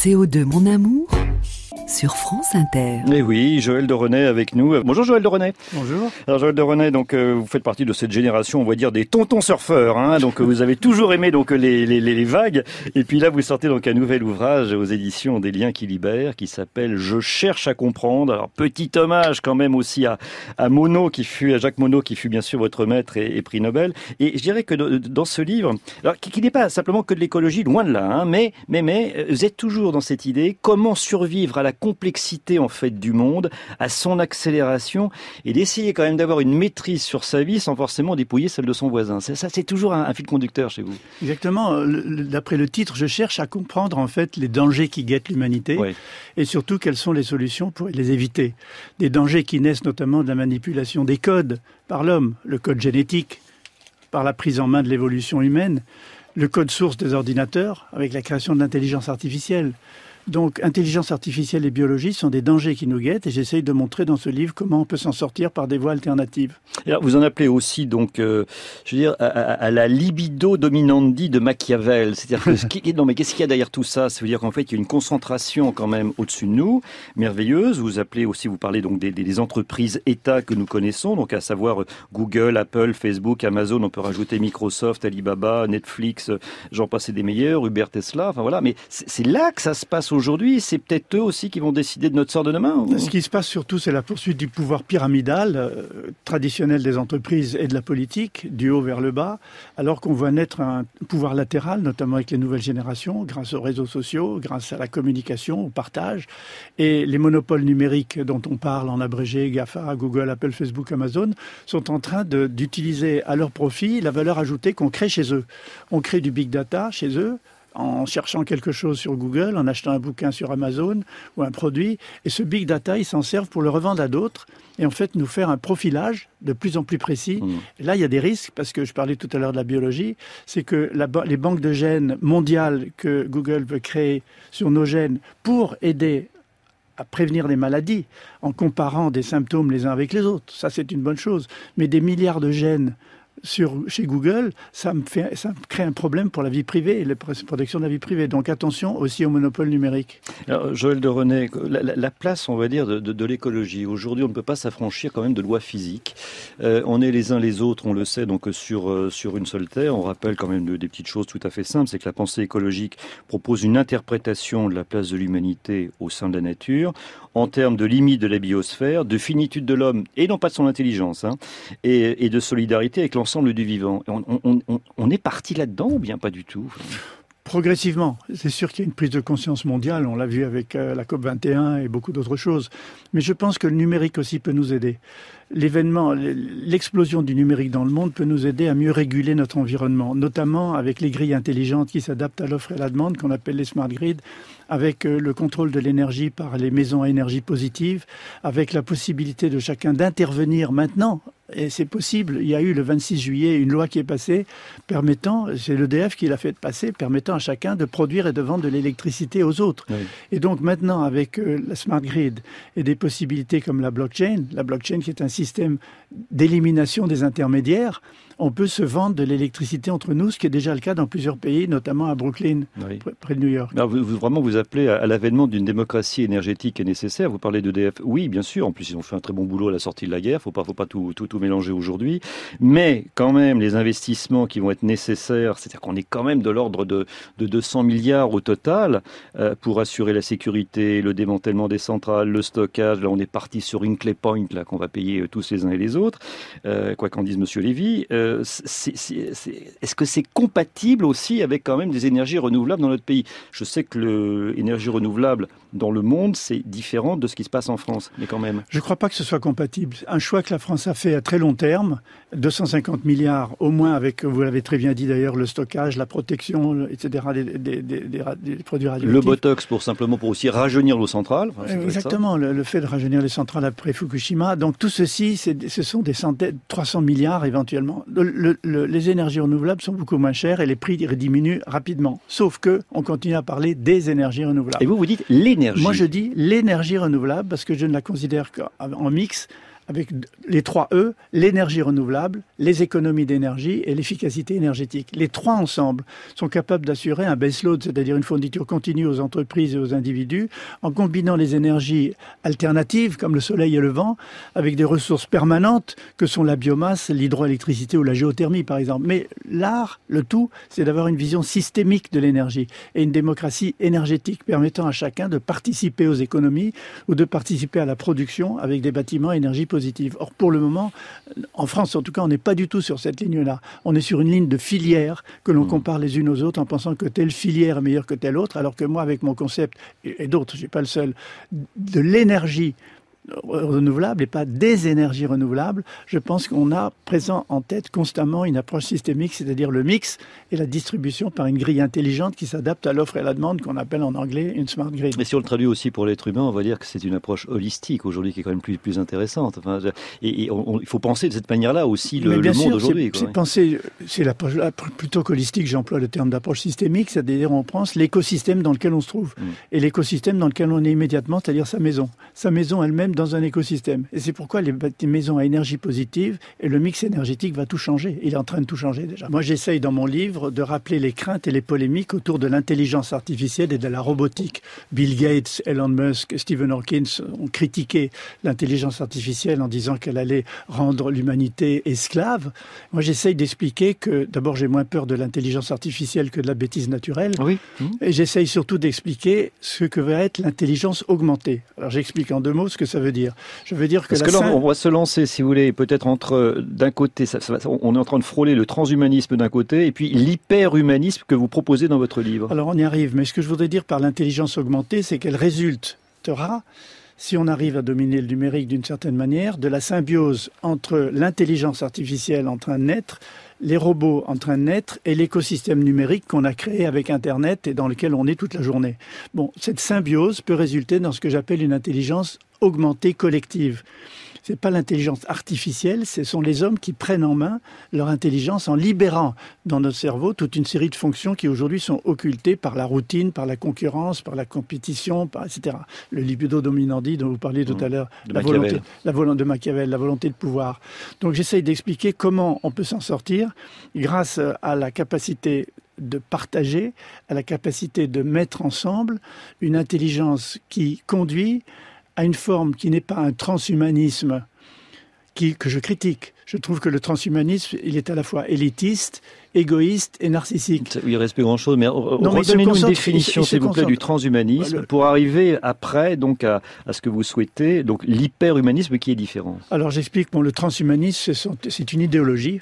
CO2 mon amour sur France Inter. Et oui, Joël de René avec nous. Bonjour Joël de René. Bonjour. Alors Joël de René, donc vous faites partie de cette génération, on va dire des tontons surfeurs, hein. Donc vous avez toujours aimé donc les vagues. Et puis là vous sortez donc un nouvel ouvrage aux éditions des Liens qui libèrent, qui s'appelle Je cherche à comprendre. Alors petit hommage quand même aussi à Monod, à Jacques Monod, qui fut bien sûr votre maître et prix Nobel. Et je dirais que dans ce livre, alors qui n'est pas simplement que de l'écologie, loin de là, hein, mais vous êtes toujours dans cette idée comment survivre à la complexité en fait du monde, à son accélération, et d'essayer quand même d'avoir une maîtrise sur sa vie sans forcément dépouiller celle de son voisin. Ça, c'est toujours un fil conducteur chez vous. Exactement. D'après le titre, je cherche à comprendre en fait les dangers qui guettent l'humanité, oui, et surtout quelles sont les solutions pour les éviter. Des dangers qui naissent notamment de la manipulation des codes par l'homme, le code génétique, par la prise en main de l'évolution humaine, le code source des ordinateurs avec la création de l'intelligence artificielle. Donc, intelligence artificielle et biologie sont des dangers qui nous guettent et j'essaye de montrer dans ce livre comment on peut s'en sortir par des voies alternatives. Et alors, vous en appelez aussi, donc, je veux dire, à la libido dominandi de Machiavel. C'est-à-dire que, non, mais qu'est-ce qu'il y a derrière tout ça? Ça veut dire qu'en fait, il y a une concentration quand même au-dessus de nous, merveilleuse. Vous appelez aussi, vous parlez donc des entreprises États que nous connaissons, donc à savoir Google, Apple, Facebook, Amazon, on peut rajouter Microsoft, Alibaba, Netflix, j'en passe des meilleurs, Uber, Tesla, enfin voilà. Mais c'est là que ça se passe aujourd'hui, c'est peut-être eux aussi qui vont décider de notre sort de demain, ou... Ce qui se passe surtout, c'est la poursuite du pouvoir pyramidal traditionnel des entreprises et de la politique, du haut vers le bas, alors qu'on voit naître un pouvoir latéral, notamment avec les nouvelles générations, grâce aux réseaux sociaux, grâce à la communication, au partage. Et les monopoles numériques dont on parle en abrégé, GAFA, Google, Apple, Facebook, Amazon, sont en train d'utiliser à leur profit la valeur ajoutée qu'on crée chez eux. On crée du big data chez eux, en cherchant quelque chose sur Google, en achetant un bouquin sur Amazon ou un produit. Et ce big data, ils s'en servent pour le revendre à d'autres et en fait nous faire un profilage de plus en plus précis. Et là, il y a des risques, parce que je parlais tout à l'heure de la biologie, c'est que les banques de gènes mondiales que Google veut créer sur nos gènes pour aider à prévenir des maladies en comparant des symptômes les uns avec les autres, ça c'est une bonne chose. Mais des milliards de gènes chez Google, ça me crée un problème pour la vie privée et la protection de la vie privée. Donc attention aussi au monopole numérique. Alors, Joël de René, la place, on va dire, de l'écologie. Aujourd'hui, on ne peut pas s'affranchir quand même de lois physiques. On est les uns les autres, on le sait, donc sur une seule terre. On rappelle quand même des petites choses tout à fait simples. C'est que la pensée écologique propose une interprétation de la place de l'humanité au sein de la nature, en termes de limite de la biosphère, de finitude de l'homme, et non pas de son intelligence, hein, et de solidarité avec l'ensemble du vivant. On est parti là-dedans ou bien pas du tout? Progressivement. C'est sûr qu'il y a une prise de conscience mondiale, on l'a vu avec la COP21 et beaucoup d'autres choses. Mais je pense que le numérique aussi peut nous aider. L'explosion du numérique dans le monde peut nous aider à mieux réguler notre environnement, notamment avec les grilles intelligentes qui s'adaptent à l'offre et à la demande, qu'on appelle les smart grids, avec le contrôle de l'énergie par les maisons à énergie positive, avec la possibilité de chacun d'intervenir maintenant. Et c'est possible. Il y a eu le 26 juillet une loi qui est passée permettant, c'est l'EDF qui l'a fait passer, permettant à chacun de produire et de vendre de l'électricité aux autres. Oui. Et donc maintenant, avec la smart grid et des possibilités comme la blockchain qui est un système d'élimination des intermédiaires, on peut se vendre de l'électricité entre nous, ce qui est déjà le cas dans plusieurs pays, notamment à Brooklyn, oui, près de New York. Alors vous appelez à l'avènement d'une démocratie énergétique qui est nécessaire. Vous parlez d'EDF. Oui, bien sûr. En plus, ils ont fait un très bon boulot à la sortie de la guerre. Faut pas tout mélanger aujourd'hui. Mais quand même, les investissements qui vont être nécessaires, c'est-à-dire qu'on est quand même de l'ordre de 200 milliards au total pour assurer la sécurité, le démantèlement des centrales, le stockage. Là, on est parti sur Hinkley Point, là, qu'on va payer tous les uns et les autres. Quoi qu'en dise Monsieur Lévy. Est-ce que c'est compatible aussi avec quand même des énergies renouvelables dans notre pays? Je sais que l'énergie renouvelable dans le monde, c'est différent de ce qui se passe en France, mais quand même. Je ne crois pas que ce soit compatible. Un choix que la France a fait à très long terme, 250 milliards au moins avec, vous l'avez très bien dit d'ailleurs, le stockage, la protection, etc., des produits radioactifs. Le Botox pour aussi rajeunir nos centrales. Exactement, le fait de rajeunir les centrales après Fukushima. Donc tout ceci, ce sont des centaines, 300 milliards éventuellement. Les énergies renouvelables sont beaucoup moins chères et les prix diminuent rapidement. Sauf que on continue à parler des énergies renouvelables. Et vous dites l'énergie? Moi je dis l'énergie renouvelable parce que je ne la considère qu'en mix avec les 3 E, l'énergie renouvelable, les économies d'énergie et l'efficacité énergétique. Les 3 ensemble sont capables d'assurer un baseload, c'est-à-dire une fourniture continue aux entreprises et aux individus, en combinant les énergies alternatives comme le soleil et le vent, avec des ressources permanentes que sont la biomasse, l'hydroélectricité ou la géothermie par exemple. Mais l'art, le tout, c'est d'avoir une vision systémique de l'énergie et une démocratie énergétique permettant à chacun de participer aux économies ou de participer à la production avec des bâtiments à énergie positive. Or, pour le moment, en France en tout cas, on n'est pas du tout sur cette ligne-là. On est sur une ligne de filières que l'on compare les unes aux autres en pensant que telle filière est meilleure que telle autre, alors que moi, avec mon concept, et d'autres, je ne suis pas le seul, de l'énergie renouvelables et pas des énergies renouvelables, je pense qu'on a présent en tête constamment une approche systémique, c'est-à-dire le mix et la distribution par une grille intelligente qui s'adapte à l'offre et à la demande, qu'on appelle en anglais une smart grid. Mais si on le traduit aussi pour l'être humain, on va dire que c'est une approche holistique aujourd'hui qui est quand même plus intéressante. Enfin, il faut penser de cette manière-là aussi le monde aujourd'hui. C'est l'approche plutôt qu'holistique, j'emploie le terme d'approche systémique, c'est-à-dire on pense l'écosystème dans lequel on se trouve. Et l'écosystème dans lequel on est immédiatement, c'est-à-dire sa maison. Sa maison elle-même dans un écosystème. Et c'est pourquoi les maisons à énergie positive et le mix énergétique va tout changer. Il est en train de tout changer déjà. Moi, j'essaye dans mon livre de rappeler les craintes et les polémiques autour de l'intelligence artificielle et de la robotique. Bill Gates, Elon Musk, Stephen Hawking ont critiqué l'intelligence artificielle en disant qu'elle allait rendre l'humanité esclave. Moi, j'essaye d'expliquer que, d'abord, j'ai moins peur de l'intelligence artificielle que de la bêtise naturelle. Oui. Et j'essaye surtout d'expliquer ce que va être l'intelligence augmentée. Alors, j'explique en 2 mots ce que ça veut dire. Je veux dire que parce que là, on va se lancer, si vous voulez, peut-être entre, d'un côté, on est en train de frôler le transhumanisme d'un côté, et puis l'hyperhumanisme que vous proposez dans votre livre. Alors on y arrive, mais ce que je voudrais dire par l'intelligence augmentée, c'est qu'elle résultera, si on arrive à dominer le numérique d'une certaine manière, de la symbiose entre l'intelligence artificielle en train de naître, les robots en train de naître et l'écosystème numérique qu'on a créé avec Internet et dans lequel on est toute la journée. Bon, cette symbiose peut résulter dans ce que j'appelle une intelligence augmentée collective. Ce n'est pas l'intelligence artificielle, ce sont les hommes qui prennent en main leur intelligence en libérant dans notre cerveau toute une série de fonctions qui aujourd'hui sont occultées par la routine, par la concurrence, par la compétition, etc. Le libido dominandi dont vous parliez tout à l'heure, la volonté de Machiavel, la volonté de pouvoir. Donc j'essaye d'expliquer comment on peut s'en sortir grâce à la capacité de partager, à la capacité de mettre ensemble une intelligence qui conduit à une forme qui n'est pas un transhumanisme que je critique. Je trouve que le transhumanisme, il est à la fois élitiste, égoïste et narcissique. Il ne reste plus grand-chose, mais redonnez-nous une définition, s'il vous plaît, du transhumanisme pour arriver après donc, à ce que vous souhaitez, donc l'hyperhumanisme qui est différent. Alors j'explique, le transhumanisme, c'est une idéologie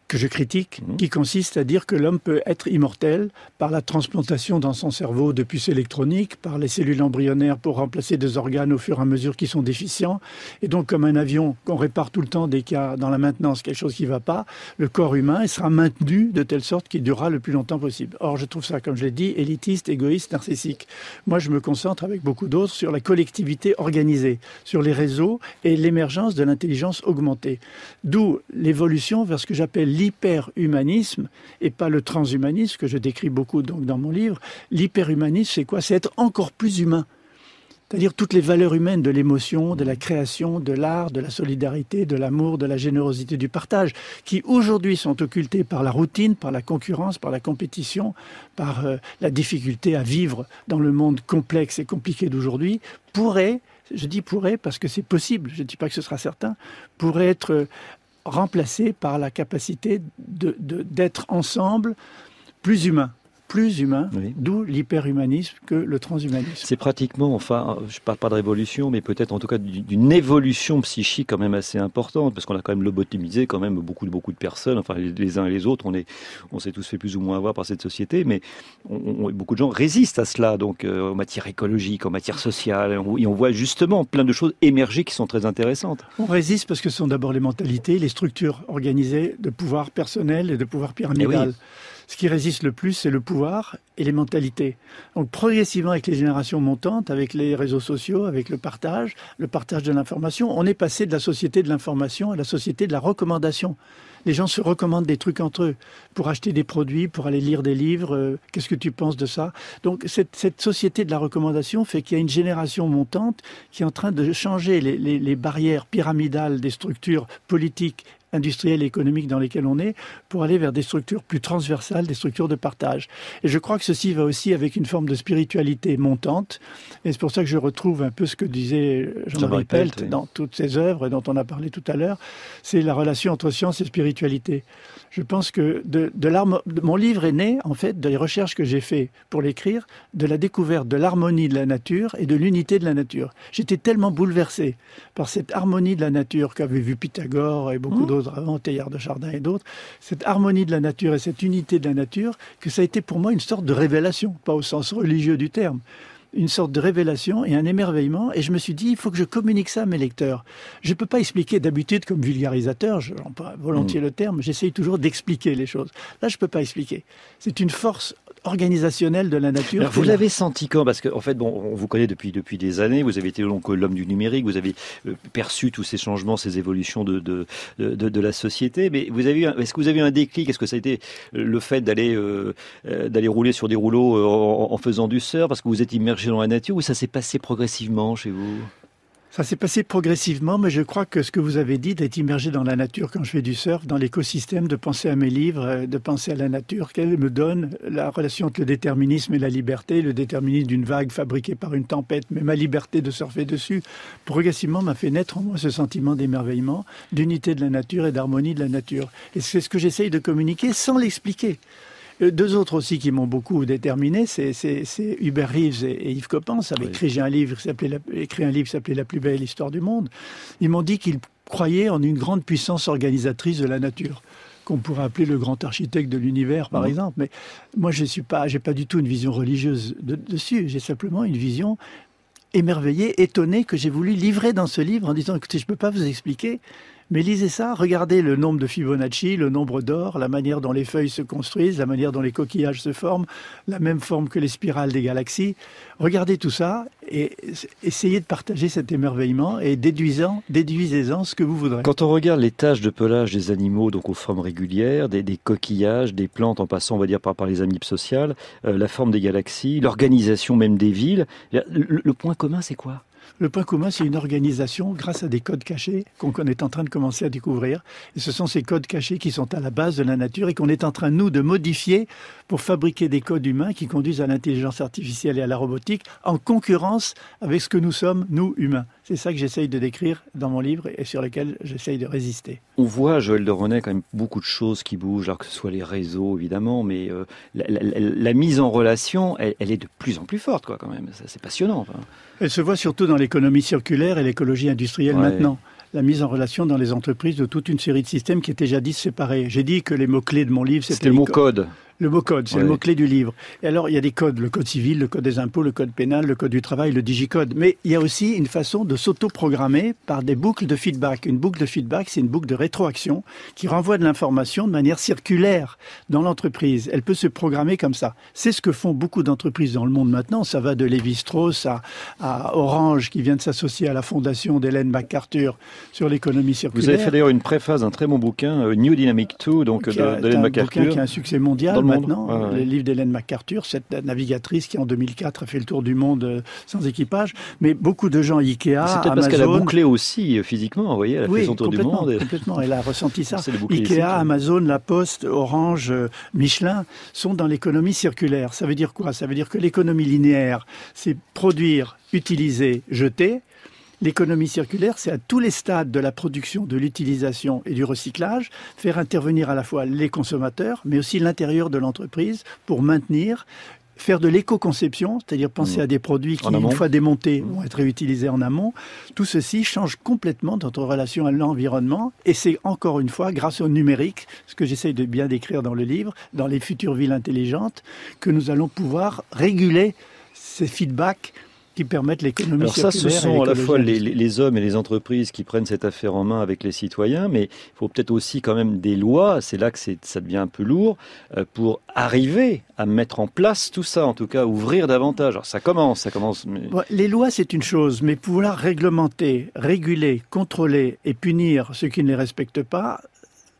que je critique, qui consiste à dire que l'homme peut être immortel par la transplantation dans son cerveau de puces électroniques, par les cellules embryonnaires pour remplacer des organes au fur et à mesure qui sont déficients. Et donc, comme un avion qu'on répare tout le temps dès qu'il y a dans la maintenance quelque chose qui ne va pas, le corps humain sera maintenu de telle sorte qu'il durera le plus longtemps possible. Or, je trouve ça, comme je l'ai dit, élitiste, égoïste, narcissique. Moi, je me concentre avec beaucoup d'autres sur la collectivité organisée, sur les réseaux et l'émergence de l'intelligence augmentée. D'où l'évolution vers ce que j'appelle l'hyperhumanisme et pas le transhumanisme que je décris beaucoup donc dans mon livre. L'hyperhumanisme, c'est quoi? C'est être encore plus humain. C'est-à-dire toutes les valeurs humaines de l'émotion, de la création, de l'art, de la solidarité, de l'amour, de la générosité, du partage, qui aujourd'hui sont occultées par la routine, par la concurrence, par la compétition, par la difficulté à vivre dans le monde complexe et compliqué d'aujourd'hui, pourraient, je dis pourraient parce que c'est possible, je ne dis pas que ce sera certain, pourraient être remplacé par la capacité d'être ensemble plus humains. Oui. D'où l'hyperhumanisme que le transhumanisme. C'est pratiquement, enfin, je ne parle pas de révolution, mais peut-être en tout cas d'une évolution psychique quand même assez importante, parce qu'on a quand même lobotomisé quand même beaucoup de personnes, enfin les uns et les autres, on s'est tous fait plus ou moins avoir par cette société, mais beaucoup de gens résistent à cela, donc en matière écologique, en matière sociale, et on voit justement plein de choses émerger qui sont très intéressantes. On résiste parce que ce sont d'abord les mentalités, les structures organisées de pouvoir personnel et de pouvoir pyramidal. Oui. Ce qui résiste le plus, c'est le pouvoir et les mentalités. Donc progressivement, avec les générations montantes, avec les réseaux sociaux, avec le partage de l'information, on est passé de la société de l'information à la société de la recommandation. Les gens se recommandent des trucs entre eux pour acheter des produits, pour aller lire des livres. Qu'est-ce que tu penses de ça? Donc cette société de la recommandation fait qu'il y a une génération montante qui est en train de changer les barrières pyramidales des structures politiques, industrielles et économiques dans lesquelles on est, pour aller vers des structures plus transversales, des structures de partage. Et je crois que ceci va aussi avec une forme de spiritualité montante. Et c'est pour ça que je retrouve un peu ce que disait Jean-Marie Pelt dans toutes ses œuvres, dont on a parlé tout à l'heure. C'est la relation entre science et spiritualité. Je pense que mon livre est né, en fait, des recherches que j'ai fait pour l'écrire, de la découverte de l'harmonie de la nature et de l'unité de la nature. J'étais tellement bouleversé par cette harmonie de la nature qu'avait vu Pythagore et beaucoup d'autres avant, Teilhard de Chardin et d'autres, cette harmonie de la nature et cette unité de la nature, que ça a été pour moi une sorte de révélation, pas au sens religieux du terme, une sorte de révélation et un émerveillement. Et je me suis dit, il faut que je communique ça à mes lecteurs. Je ne peux pas expliquer d'habitude comme vulgarisateur, j'emploie volontiers le terme, j'essaye toujours d'expliquer les choses. Là, je ne peux pas expliquer. C'est une force organisationnelle de la nature. Alors, vous l'avez senti quand? Parce qu'en fait, bon, on vous connaît depuis des années, vous avez été donc l'homme du numérique, vous avez perçu tous ces changements, ces évolutions de la société, mais est-ce que vous avez eu un déclic? Est-ce que ça a été le fait d'aller rouler sur des rouleaux en faisant du surf, parce que vous êtes immergé dans la nature, ou ça s'est passé progressivement chez vous? Ça s'est passé progressivement, mais je crois que ce que vous avez dit, d'être immergé dans la nature quand je fais du surf, dans l'écosystème, de penser à mes livres, de penser à la nature, qu'elle me donne, la relation entre le déterminisme et la liberté, le déterminisme d'une vague fabriquée par une tempête, mais ma liberté de surfer dessus, progressivement m'a fait naître en moi ce sentiment d'émerveillement, d'unité de la nature et d'harmonie de la nature. Et c'est ce que j'essaye de communiquer sans l'expliquer. Deux autres aussi qui m'ont beaucoup déterminé, c'est Hubert Reeves et Yves Coppens, avaient écrit un livre qui s'appelait La plus belle histoire du monde. Ils m'ont dit qu'ils croyaient en une grande puissance organisatrice de la nature, qu'on pourrait appeler le grand architecte de l'univers, par exemple. Mais moi, j'ai pas du tout une vision religieuse dessus. J'ai simplement une vision émerveillée, étonnée, que j'ai voulu livrer dans ce livre en disant, écoutez, je peux pas vous expliquer, mais lisez ça, regardez le nombre de Fibonacci, le nombre d'or, la manière dont les feuilles se construisent, la manière dont les coquillages se forment, la même forme que les spirales des galaxies. Regardez tout ça et essayez de partager cet émerveillement et déduisez-en ce que vous voudrez. Quand on regarde les taches de pelage des animaux, donc aux formes régulières, des coquillages, des plantes, en passant, on va dire, par les amibes sociales, la forme des galaxies, l'organisation même des villes, le point commun, c'est quoi? Le point commun, c'est une organisation grâce à des codes cachés qu'on est en train de commencer à découvrir. Et ce sont ces codes cachés qui sont à la base de la nature et qu'on est en train, nous, de modifier pour fabriquer des codes humains qui conduisent à l'intelligence artificielle et à la robotique en concurrence avec ce que nous sommes, nous, humains. C'est ça que j'essaye de décrire dans mon livre et sur lequel j'essaye de résister. On voit, Joël de Renet, quand même beaucoup de choses qui bougent, alors que ce soit les réseaux, évidemment, mais la mise en relation, elle est de plus en plus forte, quoi, quand même. C'est passionnant. Enfin. Elle se voit surtout dans l'économie circulaire et l'écologie industrielle maintenant. La mise en relation dans les entreprises de toute une série de systèmes qui étaient jadis séparés. J'ai dit que les mots-clés de mon livre, c'était le mot code. Le mot code, c'est le mot-clé du livre. Et alors, il y a des codes, le code civil, le code des impôts, le code pénal, le code du travail, le digicode. Mais il y a aussi une façon de s'auto-programmer par des boucles de feedback. Une boucle de feedback, c'est une boucle de rétroaction qui renvoie de l'information de manière circulaire dans l'entreprise. Elle peut se programmer comme ça. C'est ce que font beaucoup d'entreprises dans le monde maintenant. Ça va de Lévi-Strauss à Orange, qui vient de s'associer à la fondation d'Hélène MacArthur sur l'économie circulaire. Vous avez fait d'ailleurs une préface d'un très bon bouquin, New Dynamic 2, donc d'Hélène MacArthur. Un bouquin qui a un succès mondial maintenant, le livre d'Hélène MacArthur, cette navigatrice qui en 2004 a fait le tour du monde sans équipage. Mais beaucoup de gens, Ikea, c'est peut-être Amazon... parce qu'elle a bouclé aussi physiquement, vous voyez, elle a fait son tour du monde. Complètement, elle a ressenti ça. Ikea, Amazon, La Poste, Orange, Michelin sont dans l'économie circulaire. Ça veut dire quoi? Ça veut dire que l'économie linéaire, c'est produire, utiliser, jeter. L'économie circulaire, c'est à tous les stades de la production, de l'utilisation et du recyclage, faire intervenir à la fois les consommateurs, mais aussi l'intérieur de l'entreprise pour maintenir, faire de l'éco-conception, c'est-à-dire penser à des produits qui, une fois démontés, vont être réutilisés en amont. Tout ceci change complètement notre relation à l'environnement et c'est encore une fois, grâce au numérique, ce que j'essaye de bien décrire dans le livre, dans les futures villes intelligentes, que nous allons pouvoir réguler ces feedbacks qui permettent l'économie circulaire. Alors ça, ce sont à la fois les hommes et les entreprises qui prennent cette affaire en main avec les citoyens, mais il faut peut-être aussi quand même des lois, c'est là que ça devient un peu lourd, pour arriver à mettre en place tout ça, en tout cas ouvrir davantage. Alors ça commence. Mais... Les lois, c'est une chose, mais pouvoir réglementer, réguler, contrôler et punir ceux qui ne les respectent pas,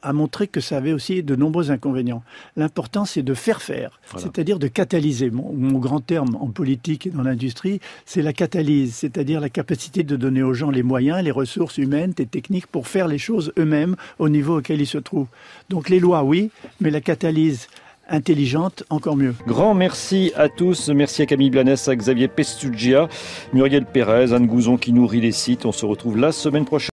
a montré que ça avait aussi de nombreux inconvénients. L'important, c'est de faire, Voilà. c'est-à-dire de catalyser. Mon grand terme en politique et dans l'industrie, c'est la catalyse, c'est-à-dire la capacité de donner aux gens les moyens, les ressources humaines et techniques pour faire les choses eux-mêmes au niveau auquel ils se trouvent. Donc les lois, oui, mais la catalyse intelligente, encore mieux. Grand merci à tous. Merci à Camille Blanes, à Xavier Pestugia, Muriel Pérez, Anne Gouzon qui nourrit les sites. On se retrouve la semaine prochaine.